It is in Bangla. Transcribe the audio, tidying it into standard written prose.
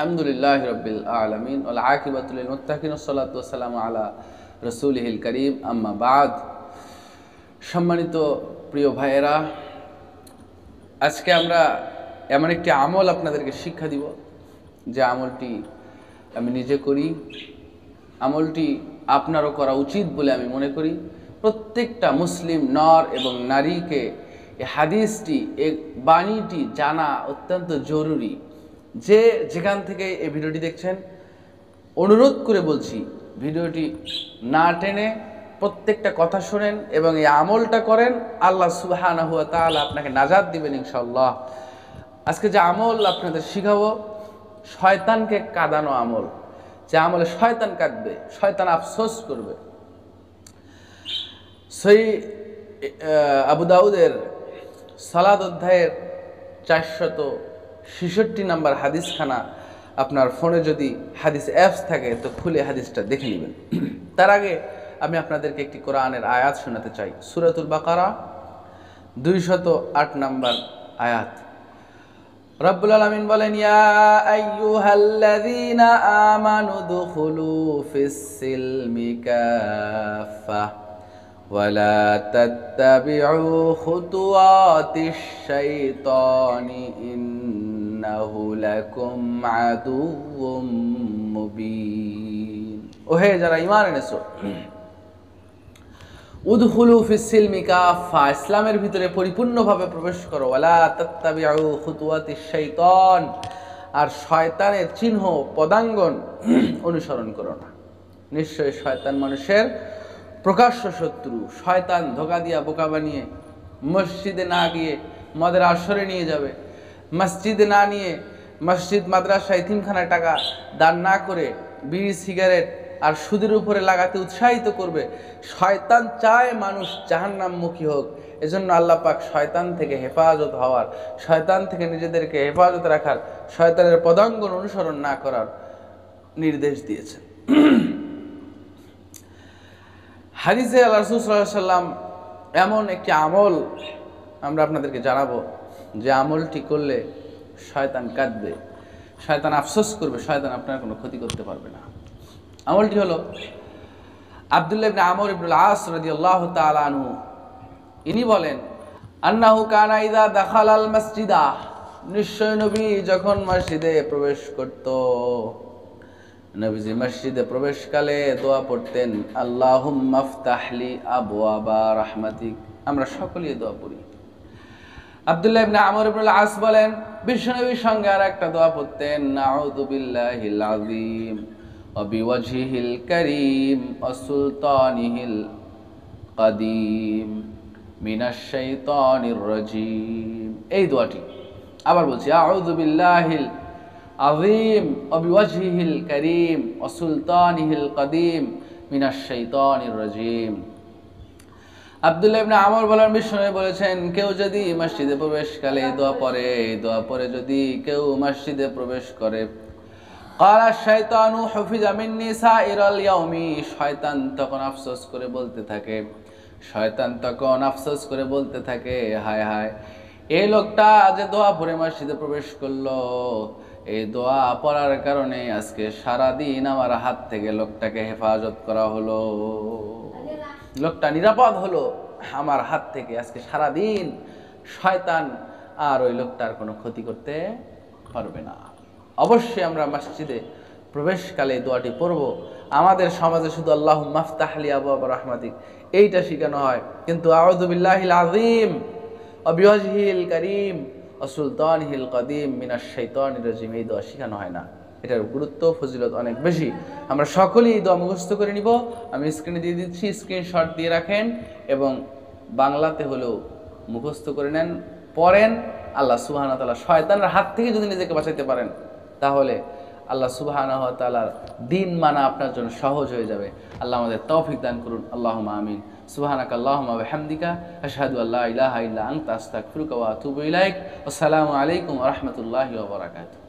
আলহামদুলিল্লাহি রাব্বিল আলামিন ওয়াল আকিবাতু লিল মুত্তাকিন ওয়াসসালাতু ওয়াসসালামু আলা রাসূলিহিল কারীম আম্মা বাদ। সম্মানিত প্রিয় ভাইয়েরা, আজকে আমরা এমন একটি আমল আপনাদেরকে শিক্ষা দিব যে আমলটি আমি নিজে করি, আমলটি আপনারও করা উচিত বলে আমি মনে করি। প্রত্যেকটা মুসলিম নর এবং নারীকে এই হাদিসটি, এই বাণীটি জানা অত্যন্ত জরুরি। যে যেখান থেকে এই ভিডিওটি দেখছেন, অনুরোধ করে বলছি ভিডিওটি না টেনে প্রত্যেকটা কথা শোনেন এবং এই আমলটা করেন। আল্লাহ সুবহানাহু ওয়া তাআলা আপনাকে নাজাত দিবেন ইনশাআল্লাহ। আজকে যে আমল আপনাদের শিখাবো, শয়তানকে কাঁদানো আমল। যে আমলে শয়তান কাঁদবে, শয়তান আফসোস করবে। সহিহ আবু দাউদের সালাত অধ্যায়ের 466 নম্বর হাদিসখানা আপনার ফোনে যদি হাদিস অ্যাপস থাকে তো খুলে হাদিসটা দেখে নেবেন। তার আগে আমি আপনাদেরকে একটি কোরআনের আয়াত শোনাতে চাই। সূরাতুল বাকারা 208 নম্বর আয়াত। রব্বুল আলামিন বলেন, ইয়া আইয়ুহাল্লাযীনা আমানু দুখুলু ফিস সিলমি কাফা ওয়ালা তাত্তাবিউ খুতুওয়াতিশ শাইতানি ইন্নাহু লাকুম আদুউম মুবিন। ওহে যারা ঈমান এনেছো, উদখুলু ফিস সিলমি কাফা, ইসলামের ভিতরে পরিপূর্ণভাবে প্রবেশ করো। ওয়ালা তাত্তাবিউ খুতুওয়াতিশ শাইতান, আর শয়তানের চিহ্ন পদাঙ্গন অনুসরণ করো না। নিশ্চয়ই শয়তান মানুষের প্রকাশ্য শত্রু। শয়তান ধোঁকা দিয়া বোকা বানিয়ে মসজিদে না গিয়ে মদের আসরে নিয়ে যাবে, মসজিদে না নিয়ে মসজিদ মাদ্রাসা এতিমখানায় টাকা দান না করে বিড়ি সিগারেট আর সুদের উপরে লাগাতে উৎসাহিত করবে। শয়তান চায় মানুষ জাহান্নামমুখী হোক। এজন্য আল্লাহ পাক শয়তান থেকে হেফাজত হওয়ার, শয়তান থেকে নিজেদেরকে হেফাজত রাখার, শয়তানের পদাঙ্গন অনুসরণ না করার নির্দেশ দিয়েছেন। হাদিসে আল্লাহ রাসূল সাল্লাল্লাহু আলাইহি ওয়াসাল্লাম এমন একটি আমল আমরা আপনাদেরকে জানাবো যে আমলটি করলে শয়তান কাঁদবে, শয়তান আফসোস করবে, শয়তান আপনার কোনো ক্ষতি করতে পারবে না। আমলটি হলো, আব্দুল্লাহ ইবনে আমর ইবনুল আস রাদিয়াল্লাহু তাআলা আনহু ইনি বলেন, আন্নাহু কানা ইযা দাখালাল মসজিদা, নিশ্চয় নবী যখন মসজিদে প্রবেশ করত, নবীজি মসজিদে প্রবেশকালে দোয়া পড়তেন, আল্লাহুম্মা ফতাহলি আবওয়াবা রাহমাতিক। আমরা সকলেই দোয়া পড়ি। আব্দুল্লাহ ইবনে আমর ইবনুল আস বলেন, বিশ্বনবীর সঙ্গে আর একটা দোয়া পড়তেন, নাউযু বিল্লাহিল আযীম ওয়া বিওয়াজহিল কারীম ওয়া সুলতানিহিল কাদীম মিনাশ শাইতানির রাজীম। এই দোয়াটি আবার বলছি, আউযু বিল্লাহিল আযীম ওয়া বিওয়াজহিল কারীম ওয়া সুলতানিহিল কাদীম মিনাশ শাইতানির রাজীম। আব্দুল্লাহ ইবনে আমর বলেন, বিশ্বনবী বলেছেন, কেউ যদি মসজিদে প্রবেশকালে দোয়া পড়ে, দোয়া পড়ে যদি কেউ মসজিদে প্রবেশ করে, ক্বালা শাইতানু হুফিযা মিন্নি সাইরাল ইয়াউমি, শয়তান তখন আফসোস করে বলতে থাকে, শয়তান তখন আফসোস করে বলতে থাকে, হায় হায়, এই লোকটা যে দোয়া পড়ে মসজিদে প্রবেশ করলো, এই দোয়া পড়ার কারণে আজকে সারাদিন আমার হাত থেকে লোকটাকে হেফাজত করা হলো, লোকটা নিরাপদ হলো আমার হাত থেকে। আজকে সারাদিন শয়তান আর ওই লোকটার কোনো ক্ষতি করতে পারবে না। অবশ্যই আমরা মসজিদে প্রবেশকালে দোয়াটি পড়ব। আমাদের সমাজে শুধু আল্লাহুম্মা ফতাহলি আবওয়াবা রাহমাতিক এইটা শেখানো হয়, কিন্তু আউযু বিল্লাহিল আযীম ওয়া বিওয়াজহিল কারীম ওয়া সুলতানিহিল কাদীম মিনাশ শাইতানির রাজীম এই দোয়া শেখানো হয় না। এটার গুরুত্ব ফজিলত অনেক বেশি। আমরা সকলেই দোয়া মুখস্থ করে নিব। আমি স্ক্রিনে দিয়ে দিচ্ছি, স্ক্রিনশট দিয়ে রাখেন এবং বাংলাতে হলেও মুখস্থ করে নেন, পড়েন। আল্লাহ সুবহানাহু ওয়া তাআলা শয়তানের হাত থেকে যদি নিজেকে বাঁচাইতে পারেন, তাহলে আল্লাহ সুবহানাহু ওয়া তাআলার দিন মানা আপনার জন্য সহজ হয়ে যাবে। আল্লাহ আমাদের তৌফিক দান করুন। আল্লাহুম্মা আমিন। সুবহানাকা আল্লাহুম্মা ওয়া বিহামদিকা আশহাদু আল্লা ইলাহা ইল্লা আনতা আস্তাগফিরুকা ওয়া আতুবু ইলাইক। আসসালামু আলাইকুম ওয়া রাহমাতুল্লাহি ওয়া বারাকাতুহু।